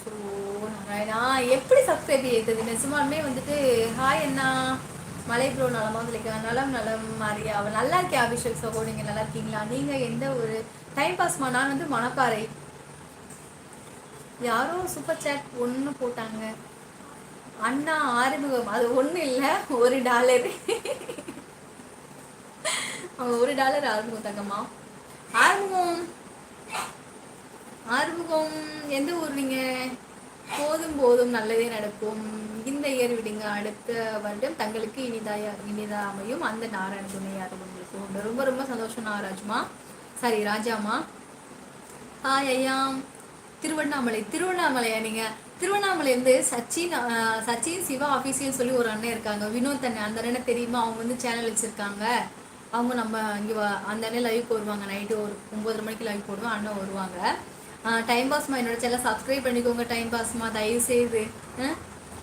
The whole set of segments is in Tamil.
ஸோ நாராயணா எப்படி சப்ஸ்கிரைப் ஏற்றுது நிஜமாலுமே வந்துட்டு ஹாய் அண்ணா மலை ப்ரோ நலமா சொல்லிக்கலாம் நலம் நலம் மாறியா அவள் நல்லா இருக்கே அபிஷேக் சகோ நீங்கள் நல்லா இருக்கீங்களா நீங்கள் எந்த ஒரு டைம் பாஸ்மா நான் வந்து மணப்பாறை யாரோ சூப்பர் சேட் ஒன்று போட்டாங்க அண்ணா ஆறுமுகம் அது ஒன்றும் இல்லை $1 அவங்க $1 ஆறுமுகம் தங்கம்மா ஆறுமுகம் ஆறுமுகம் எந்த ஊர் நீங்க போதும் போதும் நல்லதே நடக்கும் இந்த இயர் விடுங்க அடுத்த வருடம் தங்களுக்கு இனிதா அமையும் அந்த நாராயண துணையாக உங்களுக்கு உண்டு ரொம்ப ரொம்ப சந்தோஷம் நாராஜ்மா சாரி ராஜாமா ஹாய் ஐயா திருவண்ணாமலையா நீங்க திருவண்ணாமலை வந்து சச்சின் சிவா ஆஃபீஸியல் சொல்லி ஒரு அண்ணன் இருக்காங்க வினோத் அண்ணன் அந்த அண்ணன் தெரியுமா அவங்க வந்து சேனல் வச்சிருக்காங்க அவங்க நம்ம இங்கே அந்த அண்ணன் லைவ் போடுவாங்க நைட்டு ஒரு 9:30 மணிக்கு லைவ் போடுவோம் அண்ணன் வருவாங்க டைம் பாஸ்மா என்னோட சேனல் சப்ஸ்கிரைப் பண்ணிக்கோங்க டைம் பாஸ்மா தயவு செய்து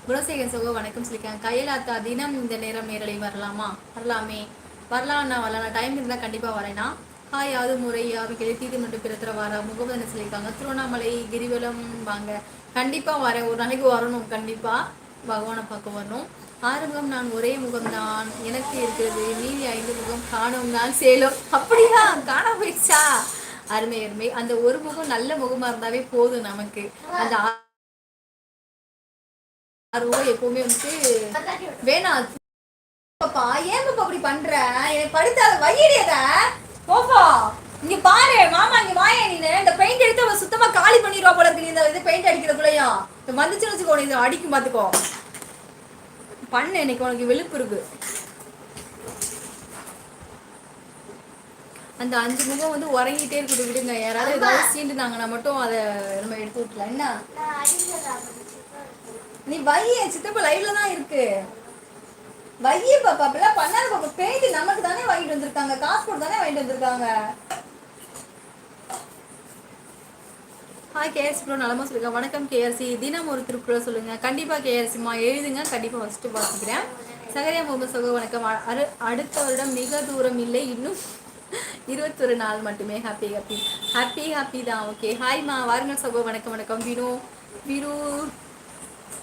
குணசேகரன் சகோ வணக்கம் சொல்லியிருக்காங்க கையிலாத்தா தினம் இந்த நேரம் நேரலை வரலாமா வரலாம்ண்ணா வரலாம் டைம் இருந்தால் கண்டிப்பாக வரேன்னா ஹாய் யாது முறை அவைகளை தீது மட்டும் பிறத்துற வர முகவதனை சொல்லியிருக்காங்க திருவண்ணாமலை கிரிவலம் வாங்க கண்டிப்பாக வரேன் ஒரு நாளைக்கு வரணும் கண்டிப்பாக பகவானை பார்க்க வரணும் ஆறுமுகம் நான் ஒரே முகம்தான் எனக்கு இருக்கிறது மீதி 5 முகம் காணும் நான் சேலம் அப்படியா காண போயிடுச்சா அருமை அருமை அந்த ஒரு முகம் நல்ல முகமா இருந்தாவே போதும் நமக்கு அந்த ஆர்வம் எப்பவுமே வந்து வேணாம் பாப்பா ஏன் பாப்பா அப்படி பண்ற எனக்கு படுத்தாத வையடியத போப்பா இங்க பாரு மாமா இங்க வாயே நீ இந்த பெயிண்ட் எடுத்து அவ சுத்தமா காலி பண்ணிடுவா போல இருக்கு நீ இந்த இது பெயிண்ட் அடிக்கிறதுக்குள்ளயும் வந்துச்சுன்னு வச்சுக்கோ இதை அடிக்கும் பாத்துக்கோ பண்ணு இன்னைக்கு உனக்கு வெளுப்பு இருக்கு அந்த 5 முகம் வந்து உறங்கிட்டே இருக்குது விடுங்க யாராவது ஏதாவது சீண்டுனாங்கன்னா மட்டும் அதை நம்ம எடுத்து விட்டுலாம் என்ன நீ வைய சித்தப்பா லைவ்ல தான் இருக்கு வைய பாப்பா அப்படிலாம் பண்ணாத பாப்பா பெயிண்ட் நமக்கு தானே வாங்கிட்டு வந்திருக்காங்க காசு போட்டு தானே வாங்கிட்டு வந்திருக்காங்க ஹாய் கேஎஸ் ப்ரோ நலமா சொல்லுங்க வணக்கம் கேஆர்சி தினம் ஒரு திருக்குறள் சொல்லுங்க கண்டிப்பா கேஆர்சிமா எழுதுங்க கண்டிப்பா ஃபர்ஸ்ட் பார்த்துக்கிறேன் சகரியா முகமது சகோ வணக்கம் அடுத்த வருடம் மிக தூரம் இல்லை இன்னும் 21 நாள் மட்டுமே ஹாப்பி தான் ஓகே ஹாய்மா வாருங்கள் சகோ வணக்கம் வீரு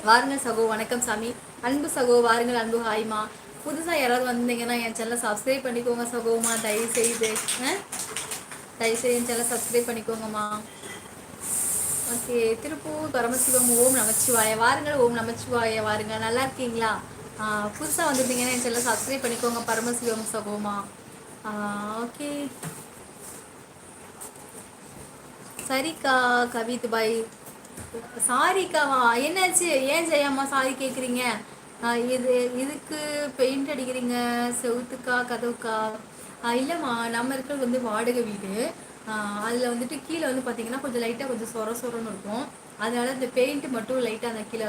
வாருங்கள் சகோ வணக்கம் சாமி அன்பு சகோ வாருங்கள் அன்பு ஹாய்மா புதுசாக யாராவது வந்தீங்கன்னா என் சேனலை சப்ஸ்கிரைப் பண்ணிக்கோங்க சகோமா தயவு செய்து என் சேனலை சப்ஸ்கிரைப் பண்ணிக்கோங்கம்மா ஓகே திருப்பூர் பரமசிவம் ஓம் நமச்சிவாய வாருங்கள் ஓம் நமச்சிவாய வாருங்க நல்லா இருக்கீங்களா புதுசாக வந்துருந்தீங்கன்னா என் சேனலை சப்ஸ்கிரைப் பண்ணிக்கோங்க பரமசிவம் சகோமா ஓகே சரிக்கா கவித் பாய் சாரிக்காவா என்னாச்சு ஏன் ஜெயாம்மா சாரி கேட்குறீங்க இதுக்கு பெயிண்ட் அடிக்கிறீங்க செவுத்துக்கா கதவுக்கா இல்லைம்மா நம்ம இருக்கிறது வந்து வாடகை வீடு அதில் வந்துட்டு கீழே வந்து பார்த்தீங்கன்னா கொஞ்சம் லைட்டாக கொஞ்சம் சொரன்னு இருக்கும் அதனால இந்த பெயிண்ட் மட்டும் லைட்டாக அந்த கீழே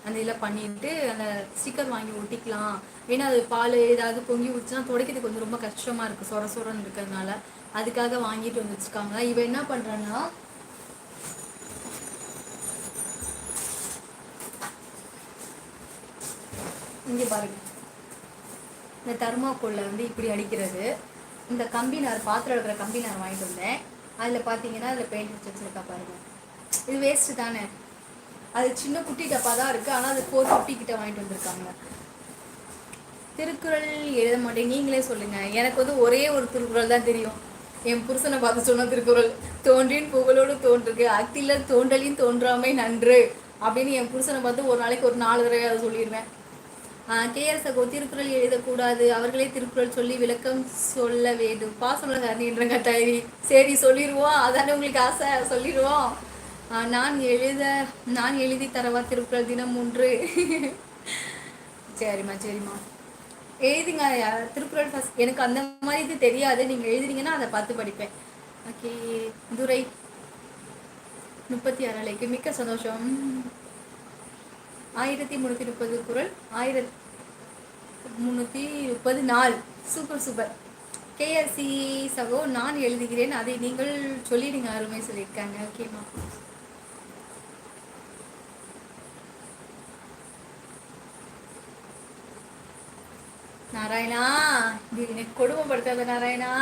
அந்த இதில் பண்ணிட்டு அந்த ஸ்டிக்கர் வாங்கி ஒட்டிக்கலாம் ஏன்னா அது பால் ஏதாவது பொங்கி ஊற்றினா துடைக்கிறதுக்கு கொஞ்சம் ரொம்ப கஷ்டமாக இருக்குது சொரன்னு இருக்கிறதுனால அதுக்காக வாங்கிட்டு வந்து வச்சுருக்காங்க இவன் என்ன பண்ணுறான்னா இங்கே பாருங்க இந்த தர்மாக்கோல்ல வந்து இப்படி அடிக்கிறது இந்த கம்பி நார் பாத்திரம் இருக்கிற கம்பி நார் வாங்கிட்டு வந்தேன் அதில் பார்த்தீங்கன்னா அதில் பெயிண்ட் வச்சுருக்கா பாருங்க இது வேஸ்ட்டு தானே அது சின்ன குட்டி டப்பா தான் இருக்குது ஆனால் அது 450 கிட்ட வாங்கிட்டு வந்திருக்காங்க திருக்குறள் எழுத மாட்டேன் நீங்களே சொல்லுங்கள் எனக்கு வந்து ஒரே ஒரு திருக்குறள் தான் தெரியும் என் புருஷனை பார்த்து சொன்ன திருக்குறள் தோன்றின் புகழோடு தோன்றுக்கு அக்தில தோன்றலின் தோன்றாமை நன்று அப்படின்னு என் புருஷனை பார்த்து ஒரு நாளைக்கு ஒரு 4 தடவை அதை சொல்லிடுவேன் கேஆர் சகோ திருக்குறள் எழுதக்கூடாது அவர்களே திருக்குறள் சொல்லி விளக்கம் சொல்ல வேண்டும் சொல்லுங்கன்ற டைரி சரி சொல்லிடுவோம் அதானே உங்களுக்கு ஆசை சொல்லிடுவோம் நான் எழுதி தரவா திருக்குறள் தினம் 3 சரிம்மா எழுதுங்க திருக்குறள் ஃபர்ஸ்ட் எனக்கு அந்த மாதிரி இது தெரியாது நீங்கள் எழுதுனீங்கன்னா அதை பார்த்து படிப்பேன் ஓகே துரை 36 அலைக்கு மிக்க சந்தோஷம் 1330 குறள் 1330 நாள் சூப்பர் கேஎஸ்சி சகோ நான் எழுதுகிறேன் அதை நீங்கள் சொல்லிடுங்க அருமை சொல்லியிருக்காங்க ஓகேம்மா நாராயணா எனக்கு கொடுமைப்படுத்தாத நாராயணா